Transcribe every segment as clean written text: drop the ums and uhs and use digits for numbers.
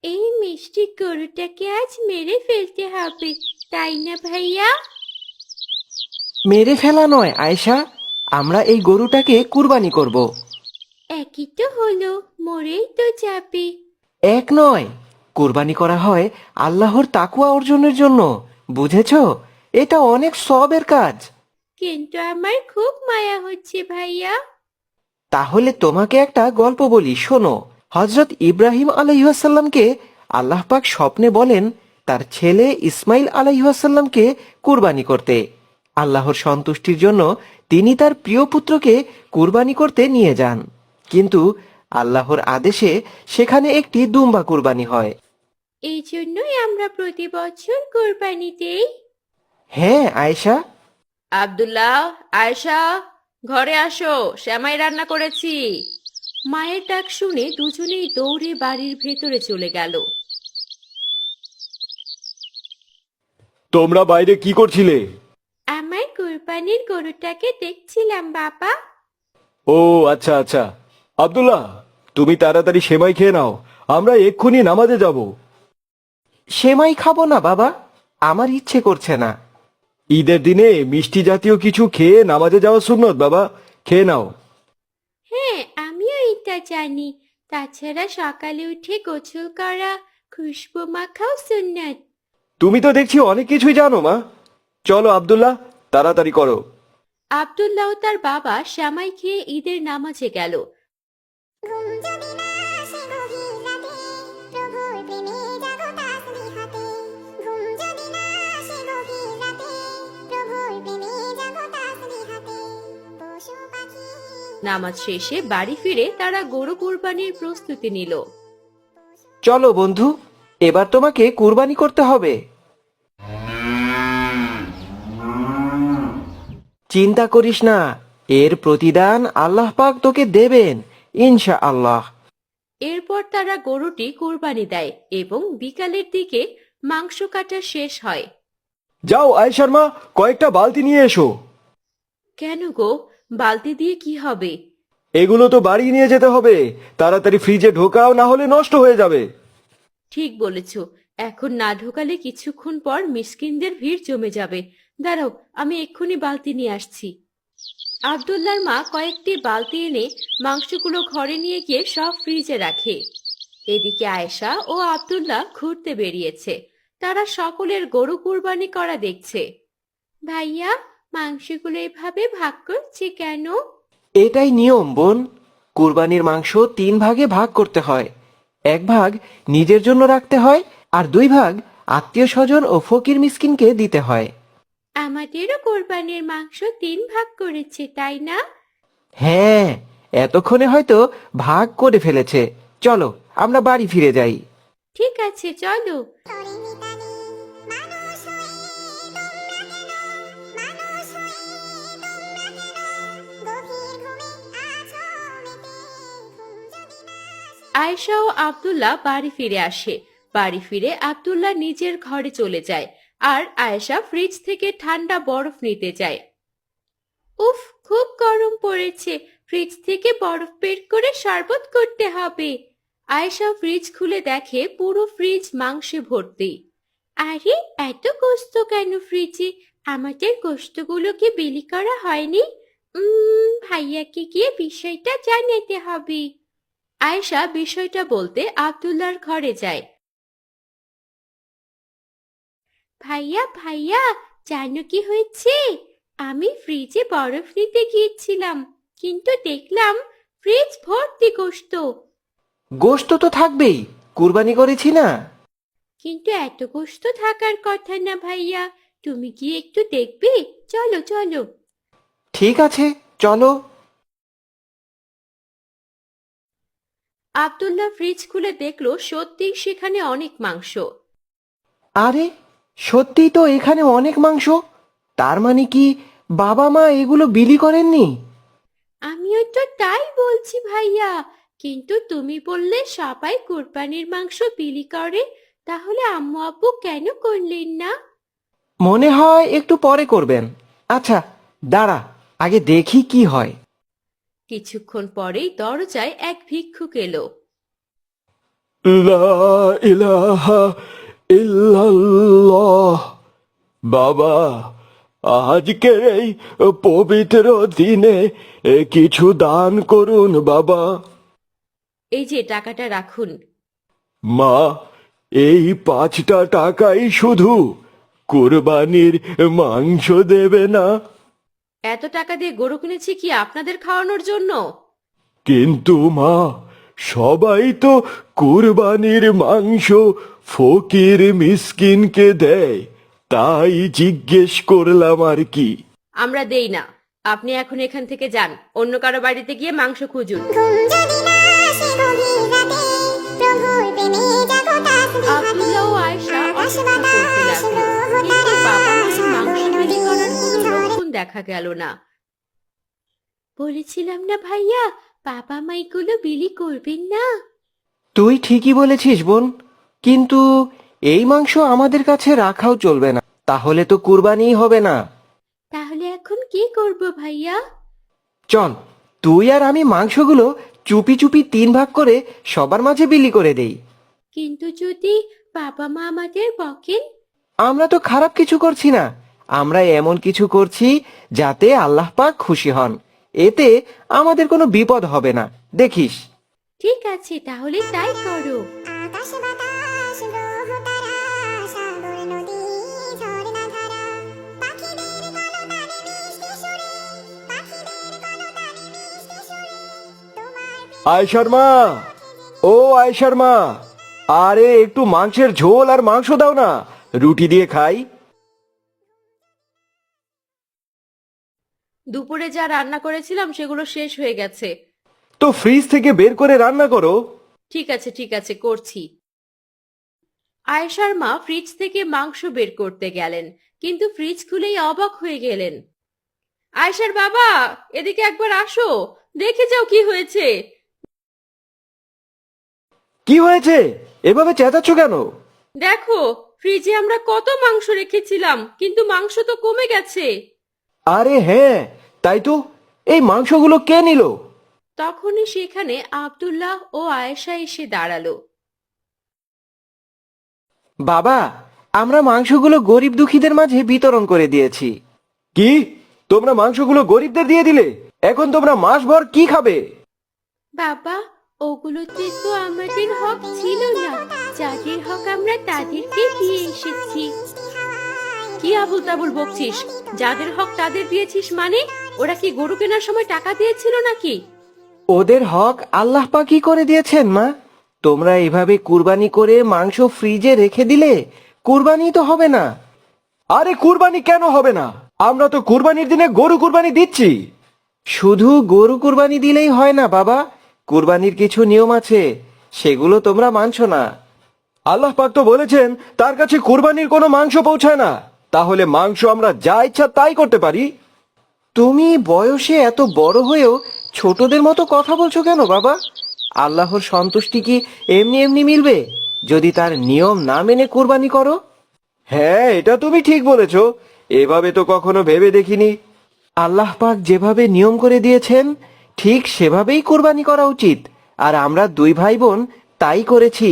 এই মিষ্টি গরুটাকে আজ মেরে ফেলতে হবে, তাই না ভাইয়া? মেরে ফেলা নয় আয়েশা, আমরা এই গরুটাকে কুরবানি করব। একই তো হলো, মরেই তো যাবে। এক নয়, কুরবানি করা হয় আল্লাহর তাকওয়া অর্জনের জন্য, বুঝেছো? এটা অনেক সওয়াবের কাজ। কিন্তু আমার খুব মায়া হচ্ছে ভাইয়া। তাহলে তোমাকে একটা গল্প বলি, শোনো। হযরত ইব্রাহিম আলাইহিসসালামকে আল্লাহ পাক স্বপ্নে বলেন তার ছেলে ইসমাইল আলাইহিসসালামকে কুরবানি করতে। আল্লাহর সন্তুষ্টির জন্য তিনি তার প্রিয় পুত্রকে কুরবানি করতে নিয়ে যান, কিন্তু আল্লাহর আদেশে সেখানে একটি দুম্বা কুরবানি হয়। এই জন্যই আমরা প্রতি বছর কোরবানি দেই। হ্যাঁ আয়েশা। আব্দুল্লাহ, আয়েশা, ঘরে আসো, শ্যামাই রান্না করেছি। মায়ের ডাক শুনে দুজনেই দৌড়ে বাড়ির ভেতরে চলে গেল। তোমরা বাইরে কি করছিলে? আমার কোরবানির গরুটাকে দেখছিলাম বাবা। ও আচ্ছা আচ্ছা। আব্দুল্লাহ, তুমি তাড়াতাড়ি সেমাই খেয়ে নাও, আমরা এক্ষুনি নামাজে যাব। সেমাই খাবো না বাবা, আমার ইচ্ছে করছে না। ঈদের দিনে মিষ্টি জাতীয় কিছু খেয়ে নামাজে যাওয়া সুন্নত বাবা, খেয়ে নাও। হ্যাঁ, আমিও এটা জানি। তাছাড়া সকালে উঠে গোসল করা, খুশবু মাখাও সুন্নাত। তুমি তো দেখছি অনেক কিছুই জানো মা। চলো আব্দুল্লাহ, তাড়াতাড়ি করো। আব্দুল্লাহ ও তার বাবা শ্যামাই খেয়ে ঈদের নামাজে গেল। নামাজ শেষে বাড়ি ফিরে তারা গরু কুরবানির প্রস্তুতি নিল। চলো বন্ধু, এবার তোমাকে কুরবানি করতে হবে। চিন্তা করিস না, এর প্রতিদান আল্লাহ পাক তোকে দেবেন ইনশাআল্লাহ। এরপর তারা গরুটি কুরবানি দেয় এবং বিকালের দিকে মাংস কাটা শেষ হয়। যাও আয়েশার মা, কয়েকটা বালতি নিয়ে এসো। কেন গো, বালতি দিয়ে কি হবে? এগুলো তো বাড়ি নিয়ে যেতে হবে, তাড়াতাড়ি ফ্রিজে ঢোকাও, না হলে নষ্ট হয়ে যাবে। ঠিক বলেছ, এখন না ঢোকালে কিছুক্ষণ পর মিসকিনদের ভিড় জমে যাবে। দাঁড়াও, আমি এক্ষুনি বালতি নিয়ে আসছি। আব্দুল্লাহর মা কয়েকটি বালতি এনে মাংসগুলো ঘরে নিয়ে গিয়ে সব ফ্রিজে রাখে। এদিকে আয়েশা ও আব্দুল্লাহ ঘুরতে বেরিয়েছে। তারা সকলের গরু কুরবানি করা দেখছে। ভাইয়া, মাংসগুলো এভাবে ভাগ করছে কেন? এটাই নিয়ম বোন, কুরবানির মাংস 3 ভাগে ভাগ করতে হয়। 1 ভাগ নিজের জন্য রাখতে হয়, আর 2 ভাগ আত্মীয় স্বজন ও ফকির মিসকিনকে দিতে হয়। আমাদেরও কোরবানির মাংস 3 ভাগ করেছে, তাই না? হ্যাঁ, এতক্ষণে হয়তো ভাগ করে ফেলেছে। চলো আমরা বাড়ি ফিরে যাই। ঠিক আছে, চলো। আয়েশা ও আব্দুল্লাহ বাড়ি ফিরে আসে। বাড়ি ফিরে আব্দুল্লাহ নিজের ঘরে চলে যায়, আর আয়েশা ফ্রিজ থেকে ঠান্ডা বরফ নিতে যায়। উফ, খুব গরম পড়েছে, ফ্রিজ থেকে বরফ বের করে শরবত করতে হবে। আয়েশা ফ্রিজ খুলে দেখে পুরো ফ্রিজ মাংসে ভর্তি। আরে, এত গোস্ত কেন ফ্রিজে? আমাদের গোস্তগুলো কি বিলি করা হয়নি? ভাইয়াকে গিয়ে বিষয়টা জানাতে হবে। আয়েশা বিষয়টা বলতে আব্দুল্লাহর ঘরে যায়। ভাইয়া ভাইয়া, জানো কি হয়েছে? আমি ফ্রিজে বরফ নিতে গিয়েছিলাম, কিন্তু দেখলাম ফ্রিজ ভর্তি গোশত। গোশত তো থাকবেই, কুরবানি করেছি না। কিন্তু এত গোশত থাকার কথা না ভাইয়া, তুমি কি একটু দেখবে? চলো চলো। ঠিক আছে, চলো। আব্দুল্লাহ ফ্রিজ খুলে দেখলো সত্যি সেখানে অনেক মাংস। আরে, সত্যিই তো এখানে অনেক মাংস। তার মানে কি বাবা মা এগুলো বিলি করেননি? আমিও তো তাই বলছি ভাইয়া, কিন্তু তুমি বললে সবাই কোরবানির মাংস বিলি করে, তাহলে আম্মু আব্বু কেন করলেন না? মনে হয় একটু পরে করবেন। আচ্ছা, দাঁড়া, আগে দেখি কি হয়। কিছুক্ষণ পরেই দরজায় এক ভিক্ষুক এলো। লা ইলাহা ইল্লাল্লাহ। বাবা, আজকের এই পবিত্র দিনে কিছু দান করুন বাবা। এই যে টাকাটা রাখুন। মা, এই 5টা টাকাই শুধু? কুরবানির মাংস দেবে না? এত টাকা দিয়ে গরু কিনেছি কি আপনাদের খাওয়ানোর জন্য? কিন্তু মা, সবাই তো কুরবানির মাংস ফকির মিসকিনকে দেয়, তাই জিজ্ঞেস করলাম আর কি। আমরা দেই না। আপনি এখন এখান থেকে যান, অন্য কারো বাড়িতে গিয়ে মাংস খুঁজুন। আব্দুল্লাহ ও আয়েশা অপেক্ষা করতে লাগলো, কিন্তু বাবা মায়ের মাংস বিলি করার কোনো লক্ষণ দেখা গেল না। বলেছিলাম না ভাইয়া, বাবা মা এগুলো বিলি করবেন না। তুই ঠিকই বলেছিস বোন, কিন্তু এই মাংস আমাদের কাছে রাখাও চলবে না, তাহলে তো কুরবানিই হবে না। তাহলে এখন কি করব ভাইয়া? চল, তুই আর আমি মাংসগুলো চুপি চুপি 3 ভাগ করে সবার মাঝে বিলি করে দেই। কিন্তু যদি বাবা মা আমাদের বকেন? আমরা তো খারাপ কিছু করছি না, আমরা এমন কিছু করছি যাতে আল্লাহ পাক খুশি হন। এতে আমাদের কোনো বিপদ হবে না, দেখিস। ঠিক আছে, তাহলে তাই করো। আয়েশার মা, ও আয়েশার মা, আরে একটু মাংসের ঝোল আর মাংস দাও না, রুটি দিয়ে খাই। দুপুরে যা রান্না করেছিলাম সেগুলো শেষ হয়ে গেছে। তো ফ্রিজ থেকে বের করে রান্না করো। ঠিক আছে ঠিক আছে, করছি। আয়েশার মা ফ্রিজ থেকে মাংস বের করতে গেলেন, কিন্তু ফ্রিজ খুলেই অবাক হয়ে গেলেন। আয়েশার বাবা, এদিকে একবার আসো, দেখে যাও কি হয়েছে। কি হয়েছে? এভাবে চেঁচাচ্ছ কেন? দেখো, ফ্রিজে আমরা কত মাংস রেখেছিলাম, কিন্তু মাংস তো কমে গেছে। আরে হ্যাঁ, তাই তো। এই মাংসগুলো কে নিল? তখনই সেখানে আব্দুল্লাহ ও আয়েশা এসে দাঁড়ালো। বাবা, আমরা মাংসগুলো গরিব দুঃখীদের মাঝে বিতরণ করে দিয়েছি। কি? তোমরা মাংসগুলো গরিবদের দিয়ে দিলে? এখন তোমরা মাসভর কি খাবে? বাবা, ওগুলোতে তো আমাদের হক ছিল না, যাদের হক আমরা তাদেরকে দিয়ে এসেছি। কি আবুল তাবুল বকছিস? যাদের হক তাদের দিয়েছিস মানে? ওরা কি গরু কেনার সময় টাকা দিয়েছিল নাকি? ওদের হক আল্লাহ পাকই করে দিয়েছেন মা। তোমরা এভাবে কুরবানি করে মাংস ফ্রিজে রেখে দিলে কুরবানি তো হবে না। আরে কুরবানি কেন হবে না? আমরা তো কুরবানির দিনে গরু কুরবানি দিচ্ছি। শুধু গরু কুরবানি দিলেই হয় না বাবা, কুরবানির কিছু নিয়ম আছে, সেগুলো তোমরা মানছো না। আল্লাহ পাক তো বলেছেন তার কাছে কুরবানির কোনো মাংস পৌঁছায় না, তাহলে মাংস আমরা যা ইচ্ছা তাই করতে পারি। তুমি বয়সে এত বড় হয়েও ছোটদের মতো কথা বলছো কেন বাবা? আল্লাহর সন্তুষ্টি কি এমনি এমনি মিলবে যদি তার নিয়ম না মেনে কুরবানি করো? হ্যাঁ, এটা তুমি ঠিক বলেছ, এভাবে তো কখনো ভেবে দেখিনি। আল্লাহ পাক যেভাবে নিয়ম করে দিয়েছেন ঠিক সেভাবেই কুরবানি করা উচিত, আর আমরা 2 ভাই বোন তাই করেছি।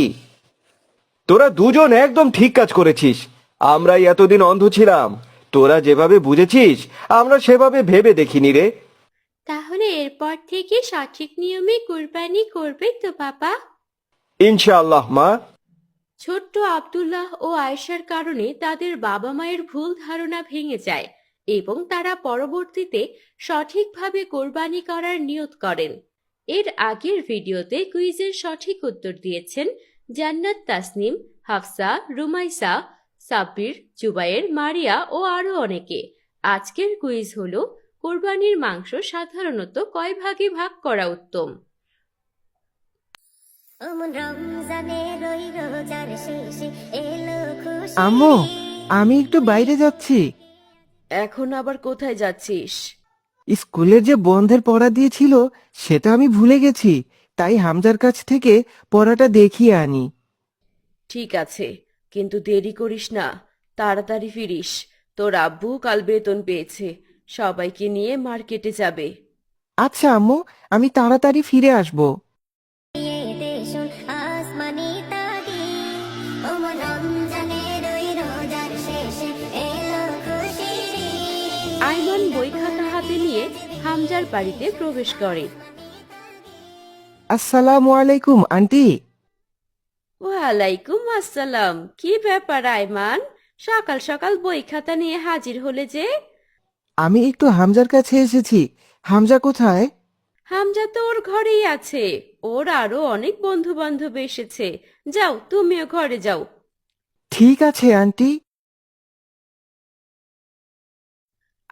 তোরা দুজন একদম ঠিক কাজ করেছিস। আমরাই এতদিন অন্ধ ছিলাম, তোরা যেভাবে বুঝেছিস আমরা সেভাবে ভেবে দেখিনি রে। তাহলে এরপর থেকে সঠিক নিয়মে কুরবানি করবে তো বাবা? ইনশাআল্লাহ মা। ছোট্ট আব্দুল্লাহ ও আয়েশার কারণে তাদের বাবা মায়ের ভুল ধারণা ভেঙে যায় এবং তারা পরবর্তীতে সঠিকভাবে কোরবানি করার নিয়ত করেন। এর আগের ভিডিওতে কুইজের সঠিক উত্তর দিয়েছেন জান্নাত তাসনিম, হাফসা, রুমাইসা, সাব্বির, জুবায়ের, মারিয়া ও আরো অনেকে। আজকের কুইজ হলো, কোরবানির মাংস সাধারণত কয় ভাগে ভাগ করা উত্তম? আম্মু, আমি একটু বাইরে যাচ্ছি। এখন আবার কোথায় যাচ্ছিস? স্কুলের যে বন্ধের পড়া দিয়েছিল সেটা আমি ভুলে গেছি, তাই হামজার কাছ থেকে পড়াটা দেখিয়ে আনি। ঠিক আছে, কিন্তু দেরি করিস না, তাড়াতাড়ি ফিরিস। তোর আব্বু কাল বেতন পেয়েছে, সবাইকে নিয়ে মার্কেটে যাবে। আচ্ছা আম্মু, আমি তাড়াতাড়ি ফিরে আসবো। হামজার বাড়িতে প্রবেশ করে। আসসালামু আলাইকুম আন্টি। ওয়ালাইকুম আসসালাম। কি ব্যাপার আয়মান, সকাল সকাল বই খাতা নিয়ে হাজির হলে যে? আমি একটু হামজার কাছে এসেছি। হামজা কোথায়? হামজা তো ওর ঘরেই আছে। ওর আরো অনেক বন্ধু বান্ধব এসেছে। যাও, তুমিও ঘরে যাও। ঠিক আছে আন্টি।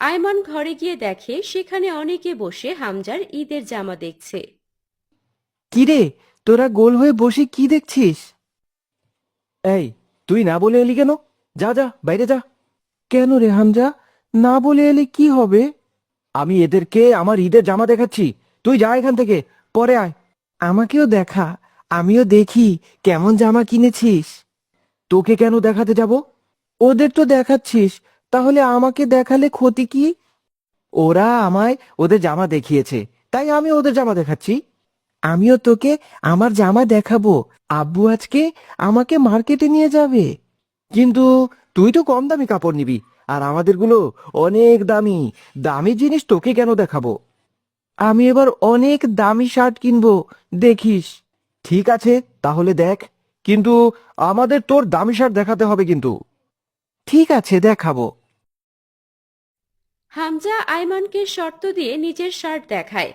আয়মান ঘরে গিয়ে দেখে সেখানে অনেকে বসে হামজার ঈদের জামা দেখছে। কিরে, তোরা গোল হয়ে বসে কি দেখছিস? এই, তুই না বলে এলি কেন? যা যা, বাইরে যা। কেন রে হামজা, না বলে এলে কি হবে? আমি এদেরকে আমার ঈদের জামা দেখাচ্ছি। তুই যা এখান থেকে, পরে আয়। আমাকেও দেখা, আমিও দেখি কেমন জামা কিনেছিস। তোকে কেন দেখাতে যাব? ওদের তো দেখাচ্ছিস, তাহলে আমাকে দেখালে ক্ষতি কি? ওরা আমায় ওদের জামা দেখিয়েছে, তাই আমি ওদের জামা দেখাচ্ছি। আমিও তোকে আমার জামা দেখাবো। আব্বু আজকে আমাকে মার্কেটে নিয়ে যাবে। কিন্তু তুই তো কম দামি কাপড় নিবি, আর আমাদেরগুলো অনেক দামি। দামি জিনিস তোকে কেন দেখাবো? আমি এবার অনেক দামি শার্ট কিনবো, দেখিস। ঠিক আছে, তাহলে দেখ, কিন্তু আমাদের তোর দামি শার্ট দেখাতে হবে কিন্তু। ঠিক আছে, দেখাবো। হামজা আয়মানকে শর্ত দিয়ে নিজের শার্ট দেখায়।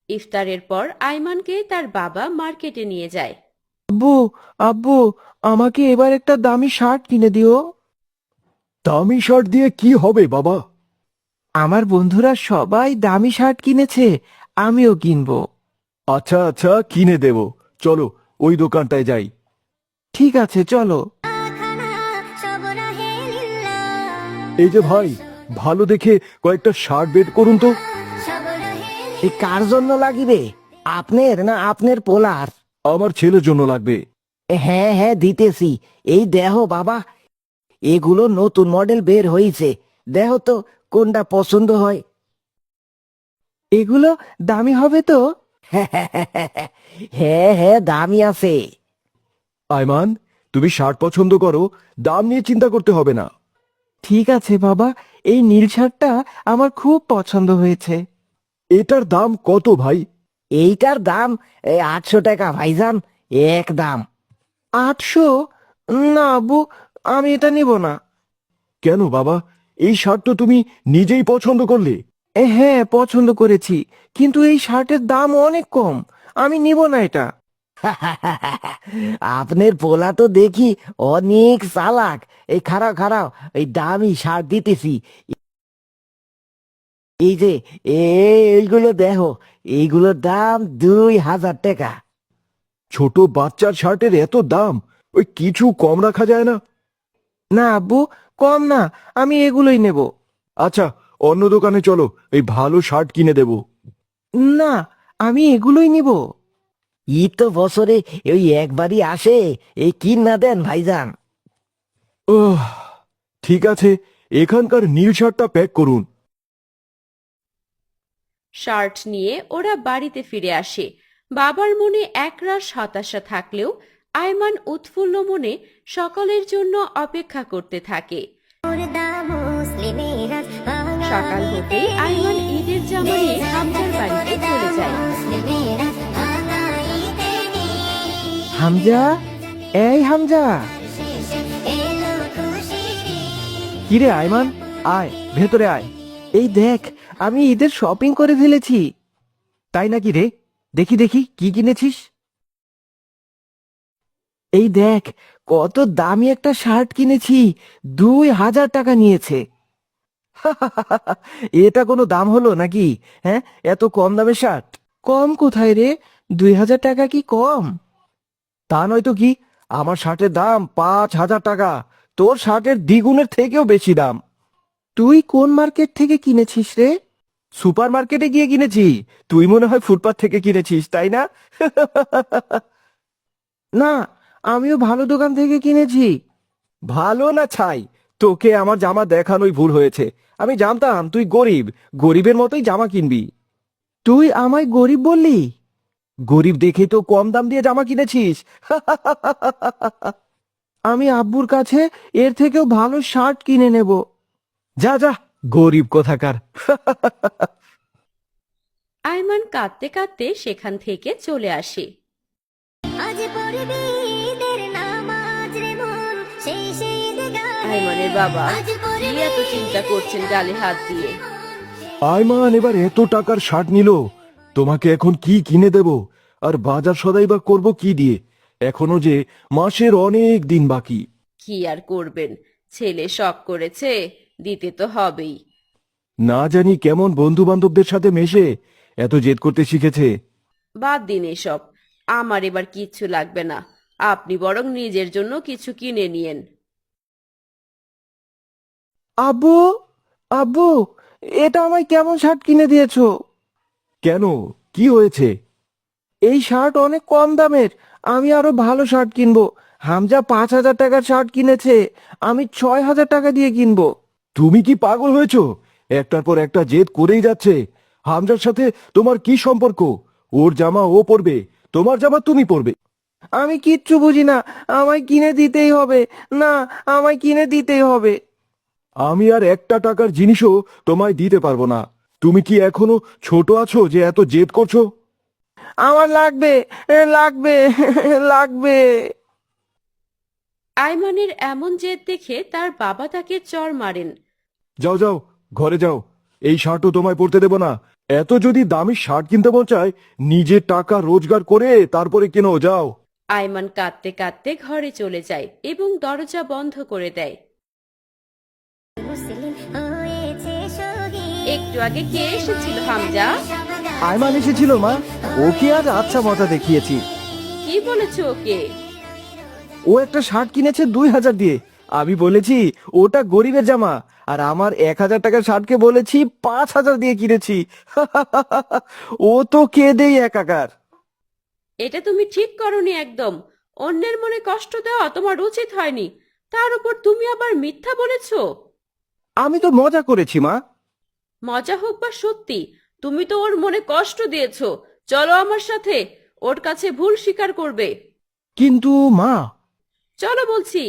ইফতারের পর আয়মানকে তার বাবা মার্কেটে নিয়ে যায়। আব্বু, আব্বু, আমাকে এবার একটা দামি শার্ট কিনে দিও। দামি শার্ট দিয়ে কি হবে বাবা? আমার বন্ধুরা সবাই দামি শার্ট কিনেছে, আমিও কিনবো। আচ্ছা আচ্ছা, কিনে দেব। চলো ওই দোকানটায় যাই। ঠিক আছে, চলো। এই যে ভাই, ভালো দেখে কয়েকটা শার্ট বের করুন তো। এই কার জন্য লাগিবে? আপনার না আপনার পোলার? আমার ছেলের জন্য লাগবে। হ্যাঁ হ্যাঁ, দিতেছি। এই দেহ বাবা, এগুলো নতুন মডেল বের হয়েছে। দেহ তো কোনটা পছন্দ হয়। এগুলো দামি হবে তো? হ্যাঁ হ্যাঁ, দামি আছে। আয়মান, তুমি শার্ট পছন্দ করো, দাম নিয়ে চিন্তা করতে হবে না। ঠিক আছে বাবা, এই নীল শার্টটা আমার খুব পছন্দ হয়েছে। এটার দাম কত ভাই? এইটার দাম 800 টাকা ভাইজান, এক দাম। 800? না আব্বু, আমি এটা নিব না। কেন বাবা, এই শার্ট তো তুমি নিজেই পছন্দ করলে। হ্যাঁ, পছন্দ করেছি, কিন্তু এই শার্টের দাম অনেক কম। আমি নিব না এটা। আপনার পোলা তো দেখি অনেক চালাক। এই খারাপ খারাপ, এই দামি শার্ট দিতেছি। এই যে এইগুলো দেখো, এইগুলোর দাম 2000 টাকা। ছোট বাচ্চার শার্টের এত দাম, ওই কিছু কম রাখা যায় না? না আব্বু, কম না, আমি এগুলোই নেব। আচ্ছা, অন্য দোকানে চলো, এই ভালো শার্ট কিনে দেব। না, আমি এগুলোই নিব। ঈদ তো বছরে ওই একবারই আসে, এই কিন না দেন ভাইজান। ওহ, ঠিক আছে, এখানকার নীল শার্টটা প্যাক করুন। শার্ট নিয়ে ওরা বাড়িতে ফিরে আসে। বাবার মনে একরাশ হতাশা থাকলেও আয়মান উৎফুল্ল মনে সকলের জন্য অপেক্ষা করতে থাকে। সকাল হতেই আয়মান ঈদের জামা নিয়ে হামজার বাড়িতে চলে যায়। হামজা, এই হামজা। কিরে আয়মান, আয় ভেতরে আয়। এই দেখ, আমি ঈদের শপিং করে ফেলেছি। তাই নাকি রে? দেখি দেখি কি কিনেছিস। এই দেখ, কত দামি একটা শার্ট কিনেছি, 2000 টাকা নিয়েছে। এটা কোনো দাম হলো নাকি? হ্যাঁ, এত কম দামের শার্ট। কম কোথায় রে, 2000 টাকা কি কম? তা নয়তো কি, আমার শার্টের দাম 5000 টাকা। তোর শার্টের দ্বিগুণের থেকেও বেশি দাম। তুই কোন মার্কেট থেকে কিনেছিস রে? সুপার মার্কেটে গিয়ে কিনেছি। তুই মনে হয় ফুটপাথ থেকে কিনেছিস, তাই না? না, আমিও ভালো দোকান থেকে কিনেছি। ভালো না ছাই, তোকে আমার জামা দেখানোই ভুল হয়েছে। আমি জানতাম তুই গরিব, গরিবের মতোই জামা কিনবি। তুই আমায় গরিব বললি? গরিব দেখে তো কম দাম দিয়ে জামা কিনেছিস। আমি আব্বুর কাছে এর থেকেও ভালো শার্ট কিনে নেব। যা যা, গরিব কোথাকার। আয়মান কাঁদতে কাঁদতে সেখান থেকে চলে আসে। আজ পড়বি ঈদের নামাজ রে মন, শেষে ঈদ গাহে। আয়মানের বাবা আজ কি পড়বি এত চিন্তা করছেন গালে হাত দিয়ে? আয়মান এবার এত টাকার শার্ট নিল, তোমাকে এখন কি কিনে দেব? আর বাজার সদাই বা করবো কি দিয়ে? এখনো যে মাসের অনেক দিন বাকি। কি আর করবেন, ছেলে শখ করেছে, দিতে তো হবেই। না জানি কেমন বন্ধু বান্ধবদের সাথে মেশে এত জেদ করতে শিখেছে। বাদ দিন এসব, আমার এবার কিচ্ছু লাগবে না। আপনি বরং নিজের জন্য কিছু কিনে নিয়েন। আব্বু, আব্বু, এটা আমায় কেমন শার্ট কিনে দিয়েছো? কেন, কি হয়েছে? এই শার্ট অনেক কম দামের, আমি আরো ভালো শার্ট কিনবো। হামজা 5,000 টাকার শার্ট কিনেছে, আমি 6,000 টাকা দিয়ে কিনবো। তুমি কি পাগল হয়েছো? একটার পর একটা জেদ করেই যাচ্ছে। হামজার সাথে তোমার কি সম্পর্ক? ওর জামা ও পরবে, তোমার জামা তুমি পরবে। আমি কিচ্ছু বুঝি না, আমায় কিনে দিতেই হবে। না, আমায় কিনে দিতেই হবে। আমি আর একটা টাকার জিনিসও তোমায় দিতে পারবো না। তুমি কি এখনো ছোট আছো যে এত জেদ করছো? আমার লাগবে, লাগবে, লাগবে। আয়মানের এমন জেদ দেখে তার বাবা তাকে চড় মারেন। যাও যাও, ঘরে যাও। এই শার্টও তোমায় পরতে দেব না। এত যদি দামি শার্ট কিনতে মন চায়, নিজের টাকা রোজগার করে তারপরে কেনো, যাও। আয়মান কাঁদতে কাঁদতে ঘরে চলে যায় এবং দরজা বন্ধ করে দেয়। মুসলিম হয়েছে শহীদ। একটু আগে কে এসেছিল হামজা? আয়মান এসেছিল মা, ওকে আজ আচ্ছা মজা দেখিয়েছি। কি বলেছো ওকে? ও একটা শার্ট কিনেছে 2,000 দিয়ে। আমি বলেছি ওটা গরিবের জামা, আর আমার 1,000 টাকার শার্টকে বলেছি 5,000 দিয়ে কিনেছি। ও তো কেঁদেই একাকার। এটা তুমি ঠিক করনি একদম। অন্যের মনে কষ্ট দেওয়া তোমার উচিত হয়নি। তার উপর তুমি আবার মিথ্যা বলেছো। আমি তো মজা করেছি মা। মজা হোক বা সত্যি, তুমি তো ওর মনে কষ্ট দিয়েছো। চলো আমার সাথে, ওর কাছে ভুল স্বীকার করবে। কিন্তু মা, চলো বলছি।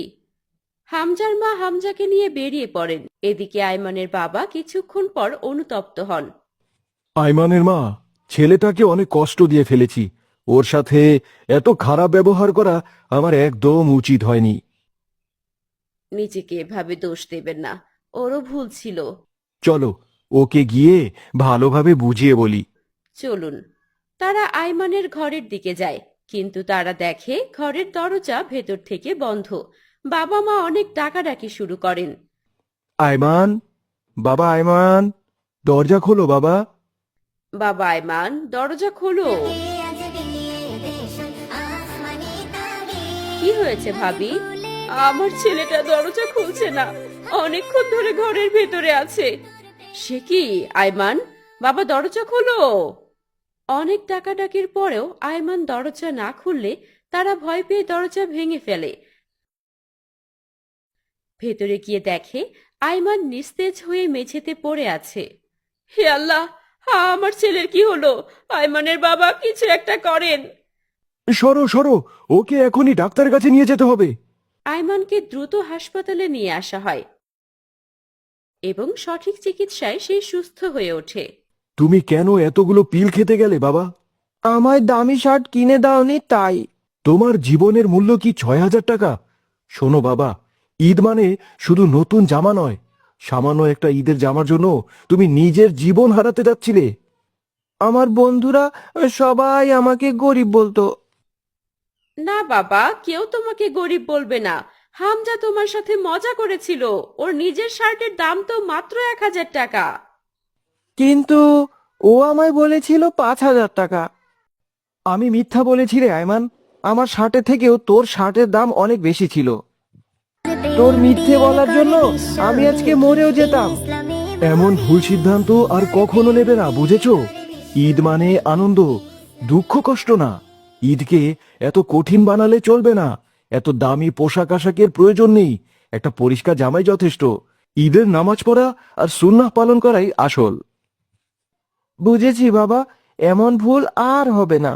হামজার মা হামজাকে নিয়ে বেরিয়ে পড়েন। এদিকে আয়মানের বাবা কিছুক্ষণ পর অনুতপ্ত হন। আইমানের মা, ছেলেটাকে অনেক কষ্ট দিয়ে ফেলেছি। ওর সাথে এত খারাপ ব্যবহার করা আমার একদম উচিত হয়নি। নিজেকে এভাবে দোষ দেবেন না, ওরও ভুল ছিল। চলো, ওকে গিয়ে ভালোভাবে বুঝিয়ে বলি। চলুন। তারা আয়মানের ঘরের দিকে যায়, কিন্তু তারা দেখে ঘরের দরজা ভেতর থেকে বন্ধ। বাবা মা অনেক ডাকাডাকি শুরু করেন। আইমান, বাবা আইমান, দরজা খোলো বাবা। বাবা আয়মান, দরজা খোলো। আজ বিলিয়ে দেশন আসমানি তারে। কি হয়েছে ভাবি? আমার ছেলেটা দরজা খুলছে না, অনেকক্ষণ ধরে ঘরের ভেতরে আছে। সে কি আয়মান, বাবা দরজা খোলো। অনেক ডাকাডাকির পরেও আয়মান দরজা না খুললে তারা ভয় পেয়ে দরজা ভেঙে ফেলে। ভেতরে গিয়ে দেখে আয়মান নিস্তেজ হয়ে মেঝেতে পড়ে আছে। হে আল্লাহ, আমার ছেলের কি হলো? আয়মানের বাবা, কিছু একটা করেন। সরো সরো, ওকে এখনই ডাক্তারের কাছে নিয়ে যেতে হবে। আয়মানকে দ্রুত হাসপাতালে নিয়ে আসা হয় এবং সঠিক চিকিৎসায় সে সুস্থ হয়ে ওঠে। তুমি কেন এতগুলো পিল খেতে গেলে বাবা? আমায় দামি শার্ট কিনে দাওনি তাই। তোমার জীবনের মূল্য কি 6,000 টাকা? শোনো বাবা, ঈদ মানে শুধু নতুন জামা নয়। সামান্য একটা ঈদের জামার জন্য তুমি নিজের জীবন হারাতে যাচ্ছিলে। আমার বন্ধুরা সবাই আমাকে গরিব বলতো। না বাবা, কেউ তোমাকে গরিব বলবে না। হামজা তোমার সাথে মজা করেছিল। ওর নিজের শার্টের দাম তো মাত্র 1,000 টাকা। কিন্তু ও আমায় বলেছিল 5,000 টাকা। আমি মিথ্যা বলেছি রে আয়মান, আমার শার্টের থেকেও তোর শার্টের দাম অনেক বেশি ছিল। তোর মিথ্যে বলার জন্য আমি আজকে মরেও যেতাম। এমন ভুল সিদ্ধান্ত আর কখনো নেবে না, বুঝেছো? ঈদ মানে আনন্দ, দুঃখ কষ্ট না। ঈদকে এত কঠিন বানালে চলবে না। এত দামি পোশাক আশাকের প্রয়োজন নেই, একটা পরিষ্কার জামাই যথেষ্ট। ঈদের নামাজ পড়া আর সুন্নাহ পালন করাই আসল। বুঝেছি বাবা, এমন ভুল আর হবে না।